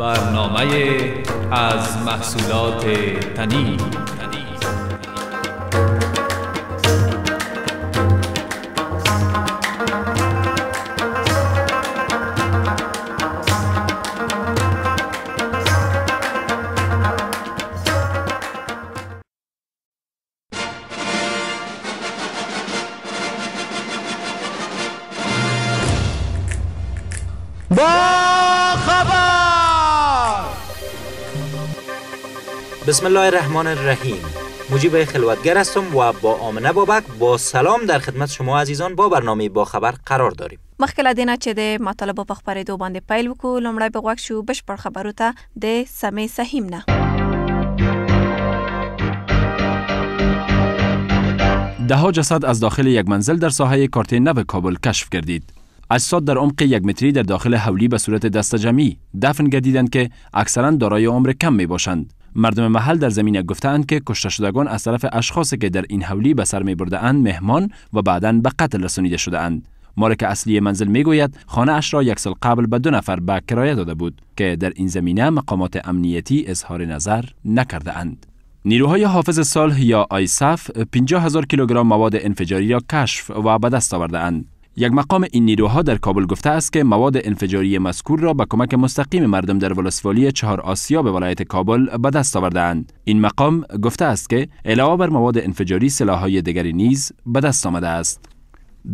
برنامه از محصولات تنی. بسم الله الرحمن الرحیم. مجیب خلوتگر هستم و با آمنه بابک با سلام در خدمت شما عزیزان با برنامه با خبر قرار داریم. مخکې دینه چې د مطالبه په خبرېدو باندې پیل وکړو، لومړی به غوږ شو بشپړ خبرو ته د سمې سهیم نه. ده‌ها جسد از داخل یک منزل در ساحه کارت نو کابل کشف گردید. اجساد در عمق 1 متری در داخل حولی به صورت دسته جمعی دفن گردیدند که اکثرا دارای عمر کم می باشند. مردم محل در زمینه گفتند که کشته شدگان از طرف اشخاصی که در این حولی به سر می برده‌اند مهمان و بعداً به قتل رسانیده شده‌اند. مالک اصلی منزل میگوید خانه اش را 1 سال قبل به 2 نفر به کرایه داده بود که در این زمینه مقامات امنیتی اظهار نظر نکرده اند. نیروهای حافظ صلح یا آیسف 50,000 کیلوگرم مواد انفجاری را کشف و به دست آورده اند. یک مقام این نیروها در کابل گفته است که مواد انفجاری مذکور را به کمک مستقیم مردم در ولسوالی 4 آسیا به ولایت کابل به دست آورده‌اند. این مقام گفته است که علاوه بر مواد انفجاری سلاح‌های دیگری نیز به دست آمده است.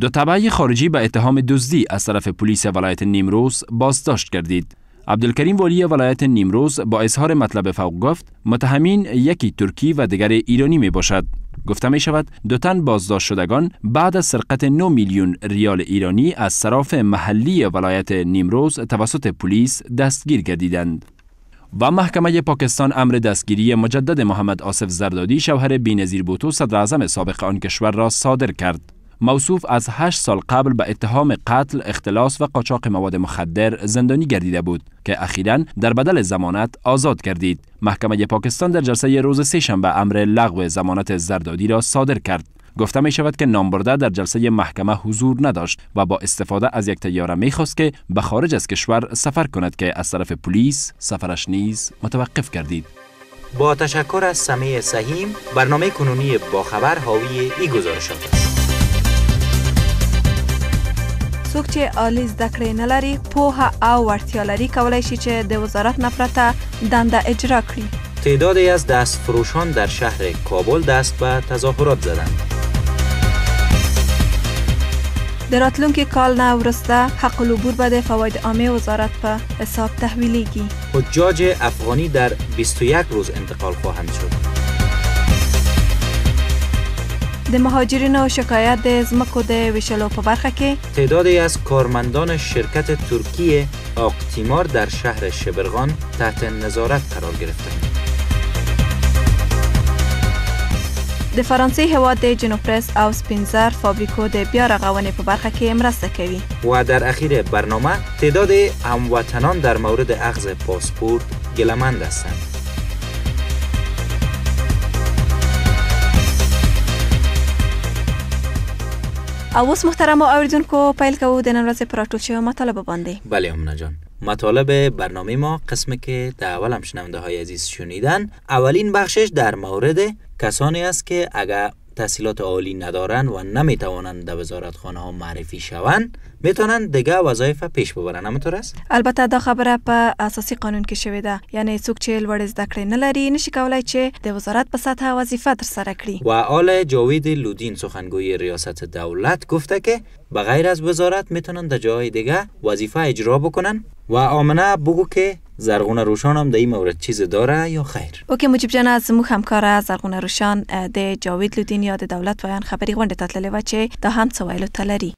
2 تبع خارجی به اتهام دزدی از طرف پلیس ولایت نیمروز بازداشت گردید. عبدالکریم والی ولایت نیمروز با اظهار مطلب فوق گفت متهمین یکی ترکی و دیگر ایرانی می باشد. گفته می شود 2 تن بازداشت شدگان بعد از سرقت 9 میلیون ریال ایرانی از صراف محلی ولایت نیمروز توسط پلیس دستگیر گردیدند. و محکمه پاکستان امر دستگیری مجدد محمد آصف زردادی شوهر بی‌نظیر بوتو صدر اعظم سابق آن کشور را صادر کرد. موصوف از 8 سال قبل به اتهام قتل، اختلاس و قاچاق مواد مخدر زندانی گردیده بود که اخیراً در بدل ضمانت آزاد گردید. محکمه پاکستان در جلسه روز سه‌شنبه امر لغو ضمانت زردادی را صادر کرد. گفته می شود که نامبرده در جلسه محکمه حضور نداشت و با استفاده از یک طیاره می خواست که به خارج از کشور سفر کند که از طرف پلیس سفرش نیز متوقف گردید. با تشکر از سمه سهیم، برنامه کنونی با خبر حاوی ای گزارشات است. څوک چې عالی زده کړې نه لري، پوهه او وړتیا لري، کولی شي چې د وزارت نه پرته دنده اجرا کړي. تعدادی از دستفروشان در شهر کابل دست به تظاهرات زدند. د راتلونکي کال نه وروسته حق العبور به د فواید عامه وزارت په حساب تحویلیږي. حجاج افغانی در 21 روز انتقال خواهند شد. د مهاجرینو شکایت د ځمکو د ویشلو په برخه کې تعدادی از کارمندان شرکت ترکی آقتیمار در شهر شبرغان تحت نظارت قرار گرفتند. د فرانسې هېواد د جنوپرس او سپینزر فابریکو د بیا رغونې په برخه کې مرسته کوي. و در اخیر برنامه تعداد هموطنان در مورد اخذ پاسپورت گله‌مند هستند. او اوس محترم اوریدونکو پیل کوو د نن ورځې پر راټول شویو مطالبه باندې. بله امنه جان، مطالب برنامه ما قسمی که در اول هم شنونده های عزیز شنیدن، اولین بخشش در مورد کسانی است که اگر تحصیلات عالی ندارن و نمیتوانند در وزارتخانه ها معرفی شوند میتونن دیگه وظایف پیش ببرن. همینطور است؟ البته دا خبره په اساسي قانون کې شوې ده، یعنی څوک چې لوړ زده کړې نه لري نشي کولای چې د وزارت په سطح وظیفه ترسره کړي. و آل جاوید لودین سخنگوی ریاست دولت گفته که بغیر از وزارت میتونن در جای دیگه وظیفه اجرا بکنن. و آمنه بگو که زرغونه روشان هم در این مورد چیز داره یا خیر؟ اوکی مجیب جان، از مو همکار زرغونه روشان د جاوید لودین یا د دولت ویان خبري غونډه ته تللې و چې دا هم څه ویلو ته لري.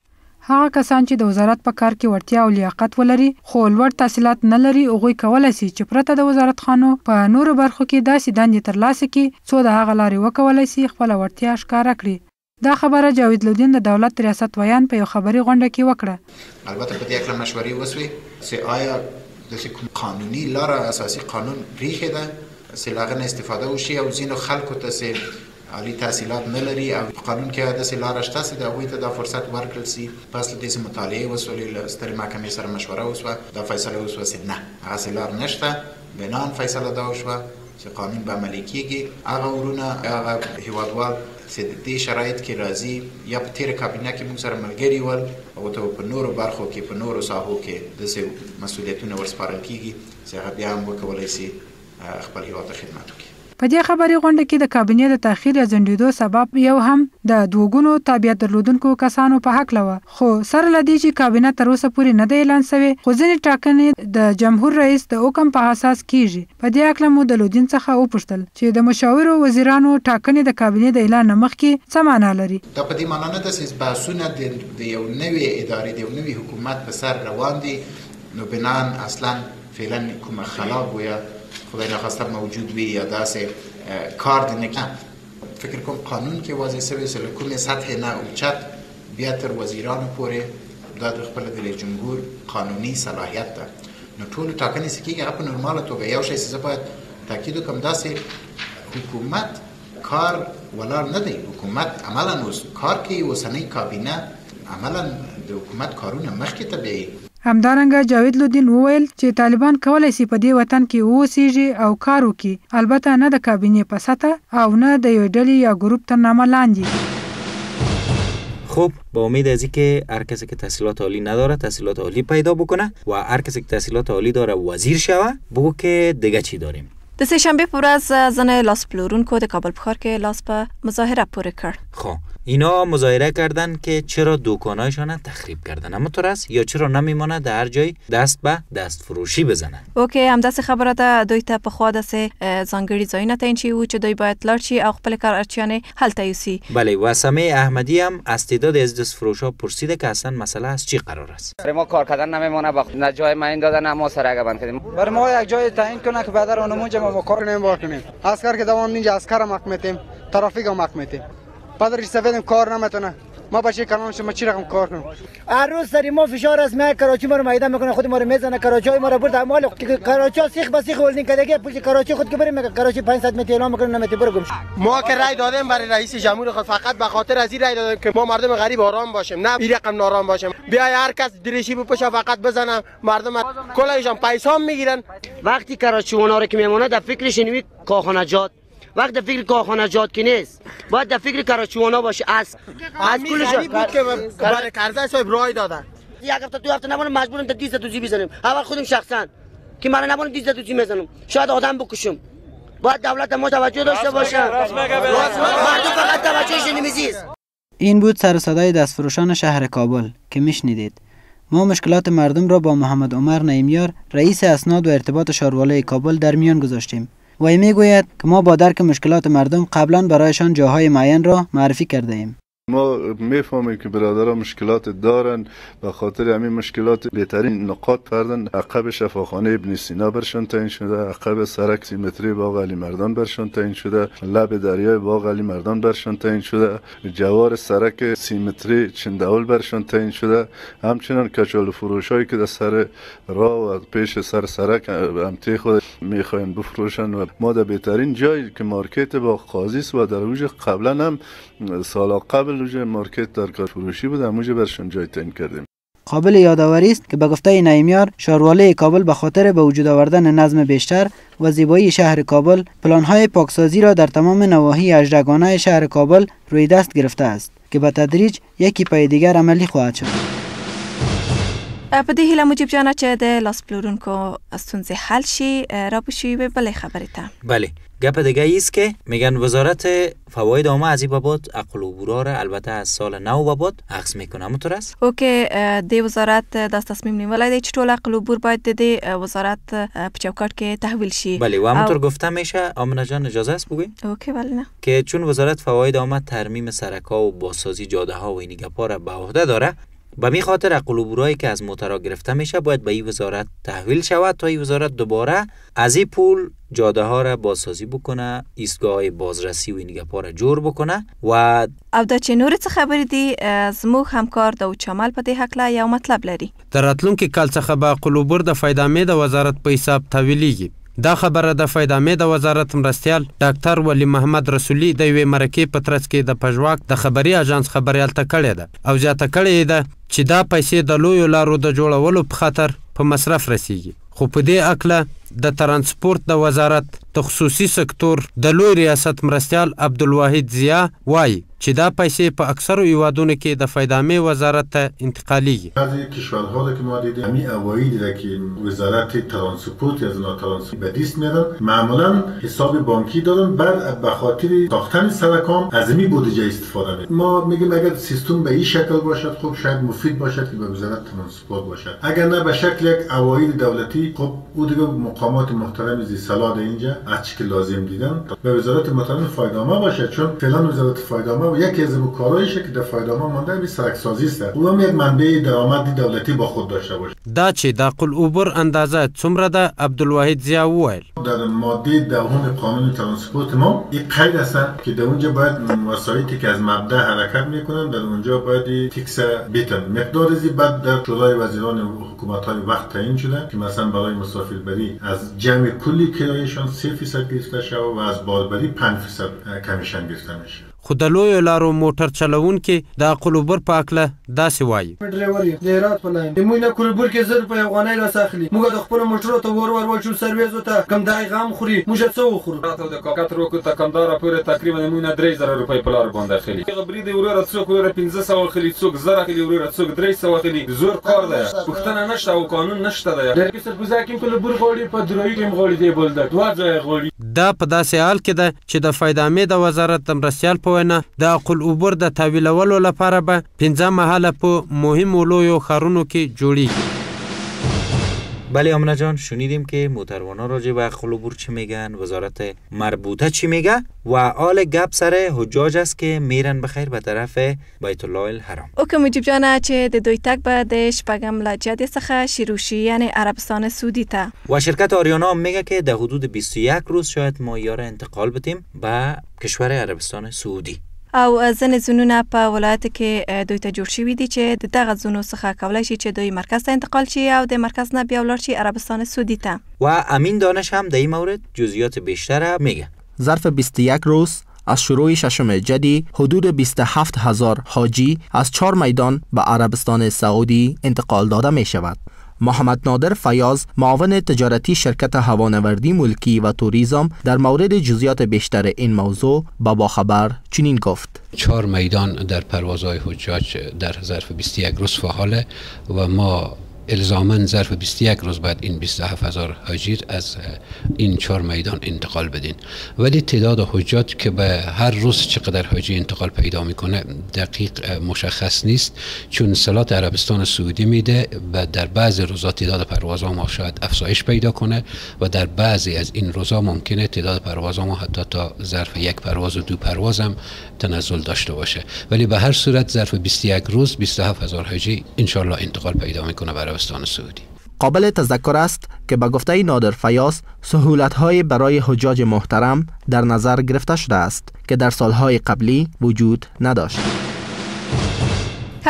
هغه کسان چې د وزارت په کار کې وړتیا او لیاقت ولري خو لوړ تحصیلات نه لري، هغوی کولی شي چې پرته د وزارتخانو په نورو برخو کې داسې دندې ترلاسه کړي څو د هغه لارې وکولی شي خپله وړتیا ښکاره کړي. دا خبره جاوید لودین د دولت ریاست ویان په یو خبري غونډه کې وکړه. البته په دې اړه مشورې وسوې چې آیا د قانوني لاره اساسي قانون پریښې ده چې لاغه نه استفاده وشي او ځینو خلکو ته چې عالی تحصیلات نه لري او په قانون کې داسې لاره شته چې د هغوی ته دا فرصت ورکړل سي. پس له دې چې مطالعې وسولې له سترې محکمې سره مشوره وسوه دا فیصله وسوه چې نه هغسې لار نشته. بنان فیصله دا وشوه چې قانون به عملي کېږي. هغه ورونه هغه هیوادوال چې د دې شرایط کې راځي یا په تېره کابینه کې موږ سره ملګري ول او ته په نورو برخو کې په نورو ساحو کې داسې مسؤلیتونه ورسپارل کېږي چې هغه بیا هم وکولی سي خپل هیواد ته خدمت وکړي. په دې خبري غونډه کې د کابینې د تاخیر یا ځنډېدو سبب یو هم د دوګونو تابعیت درلودونکو کسانو په حق لوه، خو سره له دې چې کابینه تر اوسه پورې نه دی اعلان شوی، خو ځینې ټاکنې د جمهور رئیس د حکم په اساس کیږي. په دې اړه مو د لودین څخه وپوښتل چې د مشاورو وزیرانو ټاکنې د کابینې د اعلان مخکې څه معنا لري. دا په دې معنا نه ده چې بحثونه د یو نوې ادارې د یو نوې حکومت په سر روان دي، نو بنان اصلا فعلا کومه خلا گویا خدای نخواسته موجود وي یا داسې کار دی نه. فکر کوم قانون کې واضح شوی چې له کومې سطحې نه اوچت بیا تر وزیرانو پورې دا د خپل د رئیس جمهور قانوني صلاحیت ده. نو ټولو ټاکنې چې کېږي هغه په نورماله توګه. یو شی چې زه باید تاکید وکړم داسې حکومت کار ولاړ نه دی. حکومت عملا اوس کار کوي. اوسنۍ کابینه عملا د حکومت کارونه مخکې ته بیایي. همدارنګه جاوید لودین وویل چې طالبان کولای شي په دې وطن کې اوسېږي او کار وکړي، البته نه د کابینې په سطح او نه د یوې ډلې یا ګروپ تر نامه لاندې. خب با امید از اینکه هر کسی که تحصیلات عالی نداره تحصیلات عالی پیدا بکنه و هر کسی که تحصیلات عالی داره وزیر شوه. بگو که دیگه چی داریم؟ د سه‌شنبه پر ورځ زن لاس پلورونکو د کابل په ښار کې لاس په مظاهره پورې کړ. خب اینا مظاهره کردن که چرا دکانایشان تخریب کردن، اما تو راست یا چرا نمیمونه در هر جای دست به دست فروشی بزنن. اوکی همداسې خبره ده. دوی ته په خوا داسې ځانګړي ځایونه تعیین شوي وو چې دوی باید لاړ شي او خپل کارچیانې هلته یوسي. بله و سمیع احمدی هم از تعداد از دست فروشا پرسیده که اصلا مسئله از چی قرار است. برای ما کار کردن نمیمونه، نه جای معین دادن نه ما سرگه بند کردیم. برای ما یک جای تعیین کنه که بعد اون اونجا ما کار نمی‌کنیم. عسکر که دوام اینجا عسکر هم میتیم، ترافیک هم میتیم. پدرش سفیدم کار نمیتونه. ما بچه کلام شما چی رقم کار کنیم؟ هر روز سری ما فشار از ما کراچی ما رو میدان میکنه، خود ما رو میزنه، کراچی ما رو برد مال کراچی سیخ به سیخ ولدین کدی پول کراچی خود که بریم میگه کراچی 500 متر اعلام میکنه نمیته برو گم. ما که رای دادیم برای رئیس جمهور خود فقط به خاطر از این رای دادیم که ما مردم غریب آرام باشیم، نه این رقم نارام باشیم. بیای هر کس دریشی بپوشه فقط بزنه مردم کلایشان پیسه میگیرن. وقتی کراچی اونا رو که میمونه در فکرش نمی کارخانجات، وقت در فکر کارخانجات کی نیست، باید در فکر کراچیوانا باشه. از کلش بود که برای کرده صاحب رای دادن. یک هفته دو هفته نمونم مجبورم تا 200 توزیع بزنیم. اول خودم شخصا که من نمونم 200 توزیع میزنم، شاید آدم بکشم. باید دولت ما توجه داشته باشه. مردم فقط توجهش نمیزیست. این بود سر صدای دستفروشان شهر کابل که میشنیدید. ما مشکلات مردم را با محمد عمر نعیمیار رئیس اسناد و ارتباط شاروالای کابل در میان گذاشتیم. و میگوید که ما با درک مشکلات مردم قبلا برایشان جاهای معین را معرفی کرده ایم. ما میفهمیم که برادران مشکلات دارن، به خاطر همین مشکلات بهترین نقاط کردن عقب شفاخانه ابن سینا برشان تعیین شده، عقب سرک سیمتری باغ علی مردان برشان تعیین شده، لب دریای باغ علی مردان برشان تعیین شده، جوار سرک سیمتری چنداول برشان تعیین شده. همچنین کچالو فروشایی که در سر راه و پیش سر سرک امتی خود میخواین بفروشن و ما در بهترین جایی که مارکت با قاضی و در اوج قبلا هم سال قبل وجه مارکت در کار فروشی بود، همونجا برشون جای تعیین کردیم. قابل یادآوری است که به گفته نعیمیار شارواله کابل به خاطر به وجود آوردن نظم بیشتر و زیبایی شهر کابل پلان‌های پاکسازی را در تمام نواحی اژدگانه شهر کابل روی دست گرفته است که به تدریج یکی پای دیگر عملی خواهد شد. په دې هیله مجیب جانه چې د لاس پلورونکو ستونزې حل شي را بشوی به بلې خبرې ته. بله گپ دیگه ایست که میگن وزارت فواید عامه از این بابت عقل و عبورا را البته از سال نو بابت عکس میکنه. همونطور است؟ اوکی د وزارت داس تصمیم نیولای دی چې ټول عقل و عبور باید د وزارت په چوکاټ کې تحویل شي. بله و همونطور گفته میشه. آمنه جان اجازه است بگوییم؟ اوکی بله نه. که چون وزارت فواید عامه ترمیم سرک‌ها و بازسازی جاده‌ها و این گپا را به عهده داره، به می خاطر عقل و عبورایی که از موترها گرفته میشه باید به این وزارت تحویل شود تا این وزارت دوباره از این پول جاده ها را بازسازی بکنه، ایستگاه بازرسی و این گپا را جور بکنه. و او د چې نور څه خبرې دي زموږ همکار د چمل په دې حق یو مطلب لري. در راتلونکي کال څخه به عقل و عبور د فایده مند وزارت په حساب تحویلیږي. دا خبره د فایدامې د وزارت مرستیال ډاکټر ولی محمد رسولي د یوې مرکې په ترڅ کې د پژواک د خبري اژانس خبريال ته کړې ده او زیاته کړې ده چې دا پیسې د لویو لارو د جوړولو په خاطر په مصرف رسیږي. خو په دې اکله د ترانسپورت د وزارت د خصوصي سکتور د لوی ریاست مرستیال عبدالواحد ضیا وایي چې دا پیسې په اکثرو هیوادونو کې د فایدامې وزارت ته انتقالیږي. بعضی کشورها را که ما دیدیم همین اوایلی را که وزارت ترانسپورت از اونا ترانسپورت به دست میارن معمولا حساب بانکی دارن، بعد به خاطر ساختن سرکام از این بودجه استفاده میکنن. ما میگیم اگر سیستم به این شکل باشد خب شاید مفید باشد که به وزارت ترانسپورت باشد، اگر نه به شکل یک اوایل دولتی خب او دیگه مقامات محترم زی سالاد اینجا هرچی که لازم دیدن به وزارت محترم فایدامه باشد، چون فعلا وزارت فایدامه و یکی از کارهایشه که در فایدامه مانده به سرکسازی است. او هم یک منبع درآمد دولتی با خود داشته باشه. دا چې د عقل اوبر اندازه څومره ده عبدالواحد ضیا وویل. در ماده 10 قانون ترانسپورت ما یک قید است که در اونجا باید وسایلی که از مبدا حرکت میکنن در اونجا باید فیکس بیتن مقدار زی بعد در شورای وزیران حکومت های وقت تعیین شده که مثلا برای مسافربری از جمع کلی کرایهشان 3% گرفته شود و از باربری 5% کمیشن گرفته میشه. خو د لویو لارو موټر چلونکي د عقل اوبر په اکله داسې وایي. ډرایور د هرات په لاین موږ نه کولبور کې زر په افغانۍ راساخلي، موږ د خپل موټرو ته ور شو سرویس ته کم دای غام خوري، موږ څه وخورو؟ راته د کاکات روکو ته کمدار پورې تقریبا موږ نه 3000 روپۍ په لار باندې اخلي. خبرې دی ورور څوک ور 1500 اخلي، څوک زر اخلي، ورور څوک 300 اخلي. زور کار ده، پښتنه نشته او قانون نشته ده. ډېر کې سرپوزا کې کولبور غوړي په دروي کې غوړي دی بول ده دوه ځای غوړي. دا په داسې حال کې ده چې د فایدامې د وزارت د مرستیال په وینا د عقل اوبر د تحویلولو لپاره به 15 محله په مهمو لویو ښارونو کې جوړیږي. بله آمنه جان، شنیدیم که موتروانا راجع به عقل اوبر چی میگن، وزارت مربوطه چی میگه و حال گپ سر حجاج است که میرن بخیر به طرف بیت الله الحرام. او که مجیب جانه چې د دوی تک به د شپږم له جدې څخه شروع شي، یعنی عربستان سعودی ته. و شرکت آریانا میگه که در حدود 21 روز شاید ما یاره انتقال بدیم به کشور عربستان سعودی. او ځینې ځایونه په ولایت کې دوی ته جوړ شوي دي چې د دغه ځایونو څخه کولی شي چې دوی مرکز ته انتقال شي او د مرکز نه بیا ولاړ شي عربستان سعودی ته. و امین دانش هم در این مورد جزئیات بیشتر میگه. ظرف 21 روز از شروع ششم جدی حدود 27000 حاجی از 4 میدان به عربستان سعودی انتقال داده می شود. محمد نادر فیاض، معاون تجارتی شرکت هوانوردی ملکی و توریسم، در مورد جزئیات بیشتر این موضوع با باخبر چنین گفت: 4 میدان در پروازهای حجاج در ظرف 21 روز فعاله و ما الزاماً ظرف 21 روز بعد این 27000 حاجی از این 4 میدان انتقال بدین. ولی تعداد حجاج که به هر روز چقدر حاجی انتقال پیدا میکنه دقیق مشخص نیست، چون صلات عربستان سعودی میده و در بعضی روزا تعداد پروازها ما شاید افزایش پیدا کنه و در بعضی از این روزا ممکنه تعداد پروازها ما حتی تا ظرف 1 پرواز و 2 پرواز هم تنزل داشته باشه. ولی به هر صورت ظرف 21 روز 27000 حاجی ان شاء الله انتقال پیدا میکنه برای عربستان سعودی. قابل تذکر است که به گفته نادر فیاض سهولت‌های برای حجاج محترم در نظر گرفته شده است که در سالهای قبلی وجود نداشت.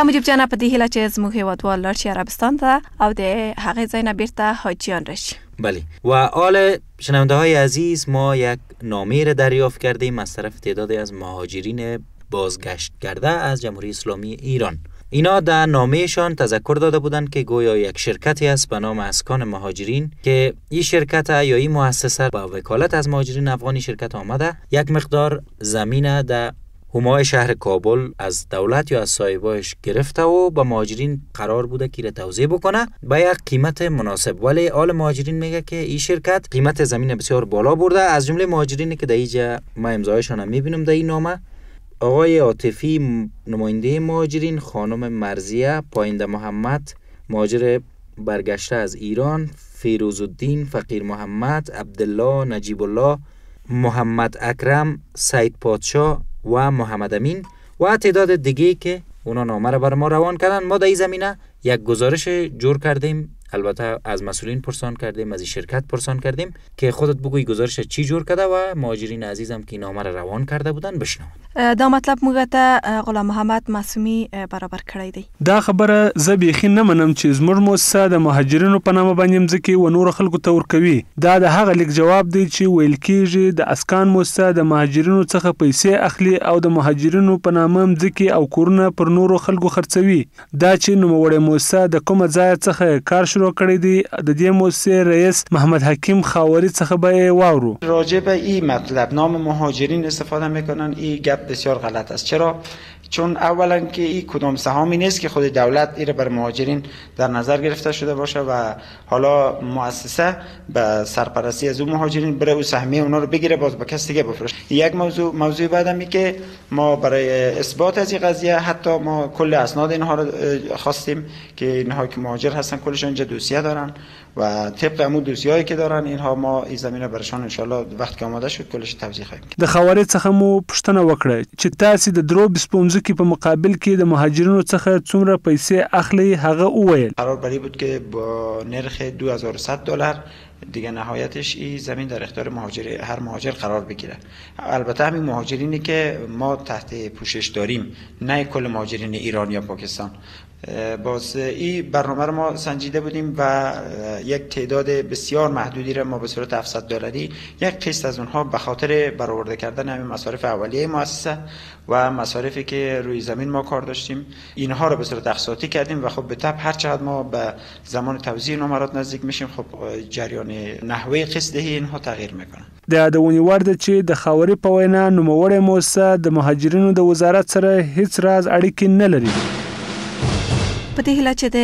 مجیب جان په دې هیله چې زموږ هیوادوال لاړ شي عربستان ته او د هغې ځای نه بیرته حاجیان راشي. بله و حال شنونده های عزیز، ما یک نامه را دریافت کردیم از طرف تعدادی از مهاجرین بازگشت کرده از جمهوری اسلامی ایران. اینا در نامهشان تذکر داده بودند که گویا یک شرکتی است به نام اسکان مهاجرین که این شرکت یا این مؤسسه با وکالت از مهاجرین افغانی شرکت آمده یک مقدار زمین در حومه شهر کابل از دولت یا از صاحبایش گرفته و به مهاجرین قرار بوده که را توزیع بکنه به یک قیمت مناسب. ولی آل مهاجرین میگه که این شرکت قیمت زمین بسیار بالا برده. از جمله مهاجرینی که در اینجا ما امضایشان هم میبینیم در این نامه: آقای عاطفی نماینده مهاجرین، خانم مرزیه پاینده محمد مهاجر برگشته از ایران، فیروز الدین فقیر محمد، عبدالله نجیب الله، محمد اکرم، سید پادشاه و محمد امین و تعداد دیگه که اونا نامه را بر ما روان کردن. ما در این زمینه یک گزارش جور کردیم البته از مسئولین پرسان کردیم، از شرکت پرسان کردیم که خودت بگوی گزارش چی جور کرده و مهاجرین عزیزم که نامه را روان کرده بودن بشنوند. دا مطلب موږ ته غلام محمد معصومی برابر کړی دی. دا خبره زه بیخي نه منم چې زموږ مؤسسه د مهاجرینو په نامه باندې ځکه و نور خلکو ته ورکوي. دا د هغه لیک جواب دی چې ویل کېږي د اسکان مؤسسه د مهاجرینو څخه پیسې اخلي او د مهاجرینو په نامه ځکه او کورونه پر نورو خلکو خرڅوي. دا چې نوموړې مؤسسه د کومه ځای څخه کار شروع کړی دی د دې مؤسسه رئیس محمد حکیم خاوری څخه به واورو. راجع به این مطلب نام مهاجرین استفاده میکنن، این گپ بسیار غلط است. چرا؟ چون اولا که این کدام سهامی نیست که خود دولت این بر مهاجرین در نظر گرفته شده باشه و حالا مؤسسه به سرپرستی از اون مهاجرین بره او سهمیه اونا رو بگیره باز به کسی دیگه بفروشه. یک موضوع بعدمی که ما برای اثبات از این قضیه حتی ما کل اسناد اینها رو خواستیم که اینها که مهاجر هستن کلشون اینجا دوسیه دارن و طبق همون دوسیه‌ای که دارن اینها ما این زمینه برشان ان شاء الله وقتی که آماده شد کلش توضیح خواهیم کرد. د خوارې څخه مو پوښتنه وکړه چې تاسو د درو بسپومځو کې په مقابل کې د مهاجرینو څخه څومره پیسې اخلي. هغه وویل قرار بری بود که با نرخ $2100 دیگه نهایتش این زمین در اختیار هر مهاجر قرار بگیره. البته همین مهاجرینی که ما تحت پوشش داریم، نه کل مهاجرین ایران یا پاکستان. باز این برنامه رو ما سنجیده بودیم و یک تعداد بسیار محدودی رو ما به صورت $700 یک قسط از اونها به خاطر برآورده کردن همین مصارف اولیه مؤسسه و مصارفی که روی زمین ما کار داشتیم اینها رو به صورت اقساطی کردیم و خب به تبع هر چقدر ما به زمان توزیع نمرات نزدیک میشیم خب جریان نحوه قسط دهی اینها تغییر میکنه. د یادونې وړ ده چې د خاورې په وینا نوموړې مؤسسه د مهاجرینو د وزارت سره هیڅ راز اړیکې نه لري. په دې هیله چې د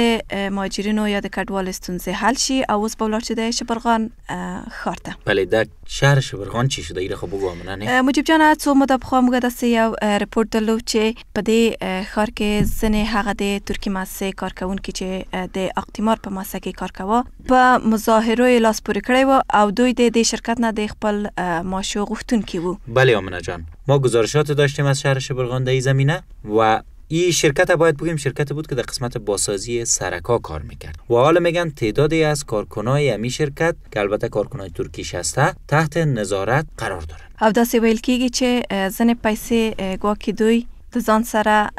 مهاجرینو یا د کډوالو ستونزې حل شي او اوس به ولاړ شي د شبرغان ښار ته. بله د شهر شبرغان چی شده؟ ایره خب بگو امنانه. مجیب جان څو موده پخوا موږ داسې یو رپورټ درلود چې په دې ښار کې ځینې هغه د ترکي مؤسسې کارکوونکي چې د اقتمار په مؤسسه کې کار کوه په مظاهرو یې لاس پورې کړی و او دوی د دې شرکت نه د خپل معاش غوښتونکي وو. بله امنه جان، ما گزارشات داشتیم از شهر شبرغان در این زمینه و این شرکت باید بگیم شرکت بود که در قسمت بازسازی سرکا کار میکرد و حالا میگن تعدادی از کارکنای امی شرکت که البته کارکنای ترکیش هسته تحت نظارت قرار دارن. او داسې ویل کیږي چې ځینې پیسې ګواکې دوی د ځان سره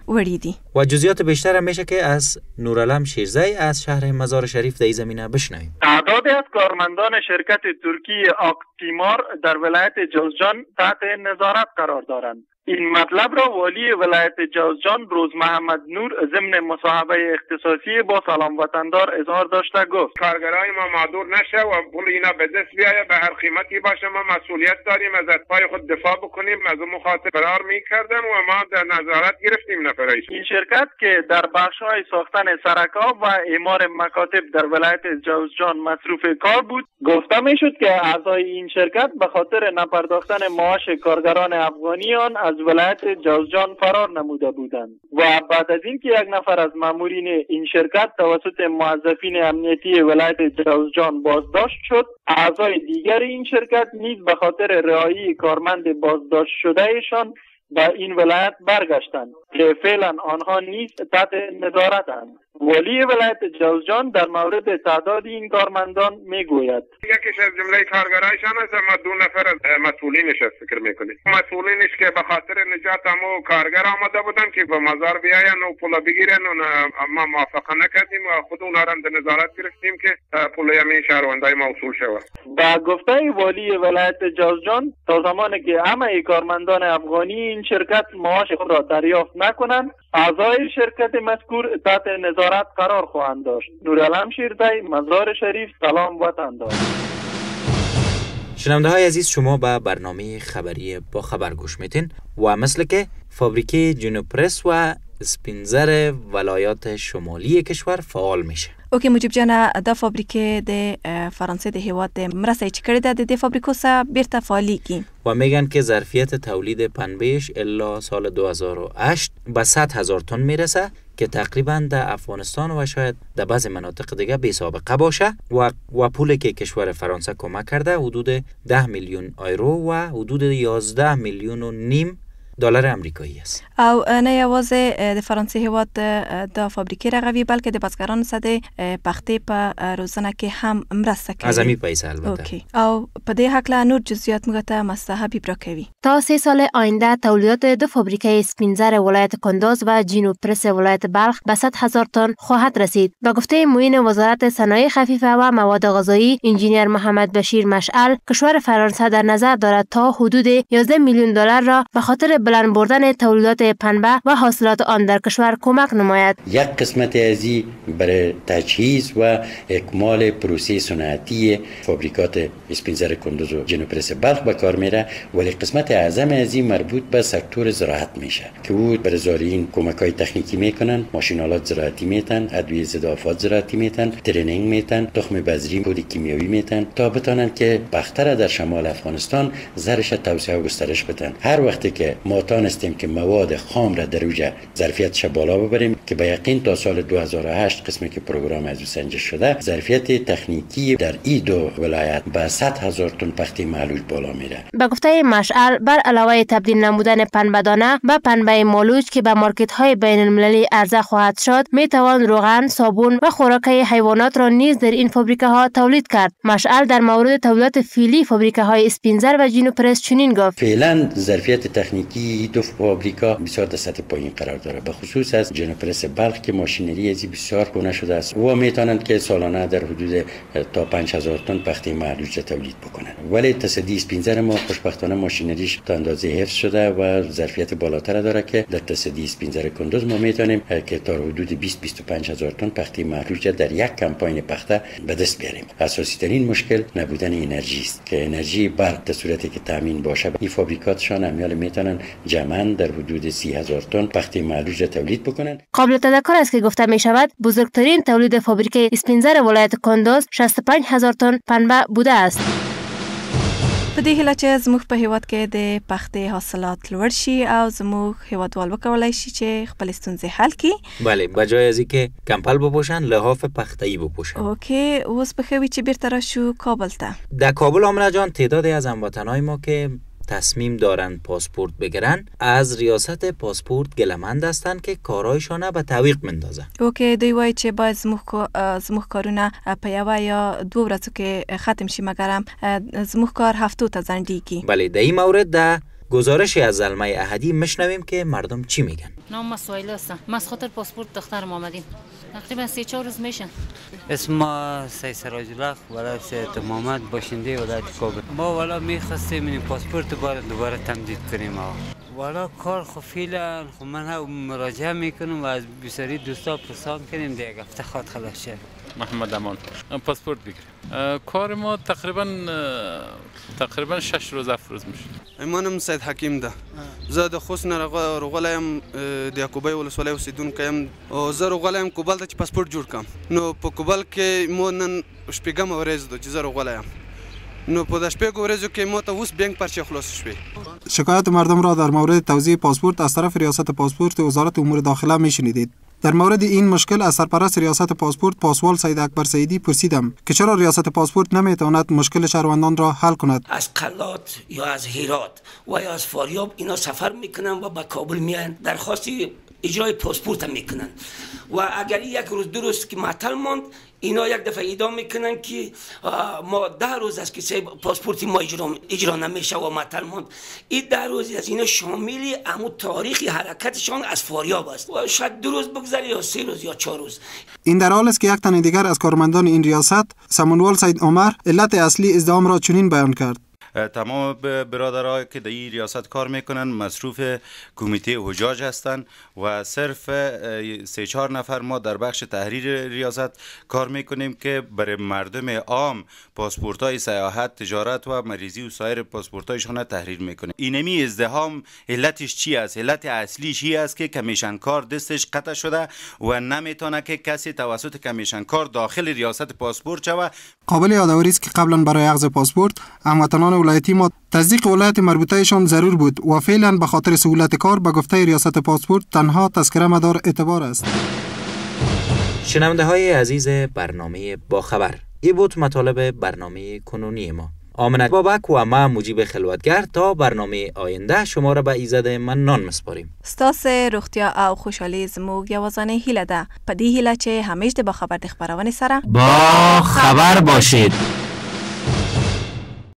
وړي دي. و جزئیات بیشتر میشه که از نورالم شیرزی از شهر مزار شریف در این زمینه بشنویم. تعدادی از کارمندان شرکت ترکی آکتیمار در ولایت جوزجان تحت نظارت قرار دارند. این مطلب را والی ولایت جوزجان روز محمد نور ضمن مصاحبه اختصاصی با سلام وطندار اظهار داشته گفت کارگرای ما معذور نشه و پول اینا به دست بیایه به هر قیمتی باشه. ما مسئولیت داریم از اتباع خود دفاع بکنیم. از اون مخاطب فرار میکردن و ما در نظارت گرفتیم نفرایش. این شرکت که در بخش‌های ساختن سرک‌ها و اعمار مکاتب در ولایت جوزجان مصروف کار بود، گفته میشد که اعضای این شرکت به خاطر نپرداختن معاش کارگران افغانیان از ولایت جوزجان فرار نموده بودند و بعد از اینکه یک نفر از مامورین این شرکت توسط موظفین امنیتی ولایت جوزجان بازداشت شد، اعضای دیگر این شرکت نیز به خاطر رعایی کارمند بازداشت شدهشان به این ولایت برگشتند که فعلا آنها نیز تحت نظارتند. ولی ولایت جوزجان در مورد تعداد این کارمندان میگوید یکیش از جمله کارگرایشان است، ما دو نفر از مسئولینش فکر میکنیم. مسئولینش که به خاطر نجات همو کارگر آمده بودن که به مزار بیاین و پول بگیرن و ما موافقه نکردیم و خود اونها را در نظارت گرفتیم که پول همین شهروندای موصول شود. با گفته والی ولایت جوزجان تا زمانی که همه کارمندان افغانی این شرکت معاش خود را دریافت نکنند، اعضای شرکت مذکور تحت نظارت قرار خواهند داشت. نورالم شیرزی، مزار شریف، سلام وطندار. شنونده های عزیز، شما به برنامه خبری با خبر گوش میتین و مثل که فابریکه جنوپرس و اسپینزر ولایات شمالی کشور فعال میشه. اوکی مجیب جان، دا فابریکه د فرانسه د هیواد د مرسته چې کړی د دې فابریکو سره بیرته فعالیږي و میگن که ظرفیت تولید پنبهش الا سال 2008 به 100,000 تن میرسه که تقریبا در افغانستان و شاید در بعضی مناطق دیگه بی سابقه باشه و پولی که کشور فرانسه کمک کرده حدود 10 میلیون یورو و حدود 11 میلیون و نیم دلار امریکایی است. او نه یوازې د فرانسې هیواد د فابریکې رغوي بلکې د بزګرانو سره د پختې په روزنه کې هم مرسته کوي. از همین پیسه البته. اوکی. او په دې حق نور جزئیات موږ ته مصطفی حبیب راکوي. تا 3 سال آینده تولیدات دو فابریکه اسپینزر ولایت کندوز و جینو پرس ولایت بلخ به 100,000 تن خواهد رسید. به گفته معین وزارت صنایع خفیفه و مواد غذایی انجینیر محمد بشیر مشعل، کشور فرانسه در نظر دارد تا حدود 11 میلیون دلار را به خاطر بلند بردن تولیدات پنبه و حاصلات آن در کشور کمک نماید. یک قسمت ازی برای تجهیز و اکمال پروسه صنعتی فابریکات اسپینزر کندوز و جینو پرس بلخ به کار میره، ولی قسمت اعظم ازی مربوط به سکتور زراعت میشه که او برای زارعین کمک‌های تکنیکی میکنن، ماشین‌آلات زراعتی میتن، ادویه ضد آفات زراعتی میتن، ترینینگ میتن، تخم بذری کود کیمیایی میتن تا بتونن که بختر در شمال افغانستان زرش توسعه و گسترش بدن. هر وقتی که ما تانستیم که مواد خام را در اوج ظرفیتش بالا ببریم که به یقین تا سال 2008 قسمی که پروگرام از سنجش شده، ظرفیت تکنیکی در این دو ولایت به 100,000 تن پخته مالوج بالا میره. به گفته مشعل، بر علاوه تبدیل نمودن پنبه دانه به پنبه مالوج که به مارکت های بین المللی عرضه خواهد شد، می توان روغن، صابون و خوراک حیوانات را نیز در این فابریکه ها تولید کرد. مشعل در مورد تولیدات فعلی فابریکه های اسپینزر و جینو پرس چنین گفت: فعلا ظرفیت تکنیکی دو فابریکا بسیار در سطح پایین قرار داره، به خصوص از جینو پرس بلخ که ماشینری ازی بسیار گونه شده است و میتونند که سالانه در حدود تا 5,000 تن پخته مالوج تولید بکنند. ولی تصدی اسپینزر ما خوشبختانه ماشینریش تا اندازه حفظ شده و ظرفیت بالاتر داره که در تصدی اسپینزر کندوز ما میتونیم که تا حدود 20-25,000 تن پخته مالوج در یک کمپاین پخته به دست بیاریم. اساسی ترین مشکل نبودن انرژی است که انرژی برق در صورتی که تامین باشه، این فابریکاتشان امیال میتونن جمعاً در حدود 30,000 تن پخته مالوج تولید بکنن. قابل تذکر است که گفته می شود بزرگترین تولید فابریکه اسپینزر ولایت کندوز 65,000 تن پنبه بوده است. په دې هیله چې زموږ په هیواد کې د پختې حاصلات لوړ شي او زموږ هیوادوال وکولای شي چې خپل ستونزې حل کړي. بله، بجای از اینکه کمپل بپوشن لحاف پخته‌ای بپوشن. اوکی، اوس به خوی چې بیرته راشو کابل ته. در کابل آمنه جان، تعدادی از هموطنهای ما که تصمیم دارن پاسپورت بگیرن از ریاست پاسپورت گلمند هستن که کارهایشان به تعویق مندازن. اوکی، دوی وایي چې باید زموږ کارونه په یوه یا 2 ورځو کې ختم شي، مګر زموږ کار هفتو ته ځنډیږي. بله، در این مورد در گزارشی از زلمه احدی میشنویم که مردم چی میگن. نام مسائل هستم. ما از خاطر پاسپورت دخترم آمدیم. تقریبا 3-4 روز میشن. اسم سید سراج الله ولایت سید محمد باشنده ولایت کابل. ما والا میخواستیم این پاسپورت دوباره تمدید کنیم. والا کار خو فعلا خو من هم مراجعه میکنم و از بسیاری دوستا پرسان کنیم دیگه هفته خواد خلاص شه. محمد امان پاسپورت بگیریم. کار ما تقریبا 6 روز 7 روز میشه. ایمانم سید حکیم ده. زه د خوست نه راغلایم د یعقوبی ولسوالۍ اوسیدونکی یم او زه راغلایم کابل ته چې پاسپورت جوړ کړم. نو په کابل کې مو نن شپږمه ورځ ده چې زه راغلایم. نو په د شپږو ورځو کې مو ته اوس بانک پرچه خلاص شوې. شکایت مردم را در مورد توزیع پاسپورت از طرف ریاست پاسپورت وزارت امور داخله میشنیدید. در مورد این مشکل از سرپرست ریاست پاسپورت پاسوال سید اکبر سیدی پرسیدم که چرا ریاست پاسپورت نمیتواند مشکل شهروندان را حل کند. از قلات یا از هرات و یا از فاریاب اینا سفر میکنن و به کابل میان درخواست اجرای پاسپورت هم میکنن و اگر یک روز 2 روز که معطل ماند اینا یک دفعه اعلام میکنن که ما 10 روز است که پاسپورت ما اجرا نمیشه و معطل ماند. این 10 روز از اینا شامل همون تاریخ حرکتشان از فاریاب است و شاید 2 روز بگذره یا 3 روز یا 4 روز. این در حال است که یک تن دیگر از کارمندان این ریاست سمنوال سید عمر علت اصلی ازدحام را چنین بیان کرد. تمام برادرها که در این ریاست کار میکنن مصروف کمیته حجاج هستند و صرف 3-4 نفر ما در بخش تحریر ریاست کار میکنیم که برای مردم عام پاسپورت‌های سیاحت، تجارت و مریضی و سایر پاسپورت‌هایشان تحریر میکنیم. اینمی ازدحام علتش چی است؟ علت اصلی چی است که کمیشنکار دستش قطع شده و نمیتونه که کسی توسط کمیشنکار داخل ریاست پاسپورت شود. قابل یادآوری است که قبلا برای اخذ پاسپورت هموطنان ولایتی ما تصدیق ولایت مربوطهشان ضرور بود و فعلا به خاطر سهولت کار به گفته ریاست پاسپورت تنها تذکره مدار اعتبار است. شنونده های عزیز برنامه با خبر، این بود مطالب برنامه کنونی ما. آمنک بابک و ما مجیب خلوتگر تا برنامه آینده شما را به ایزد منان مسپاریم. ستاس روغتیا او خوشحالی زموږ یوازانه هیله ده. په دې هیله چې همیشه د باخبر د خبرونه سره با خبر باشید.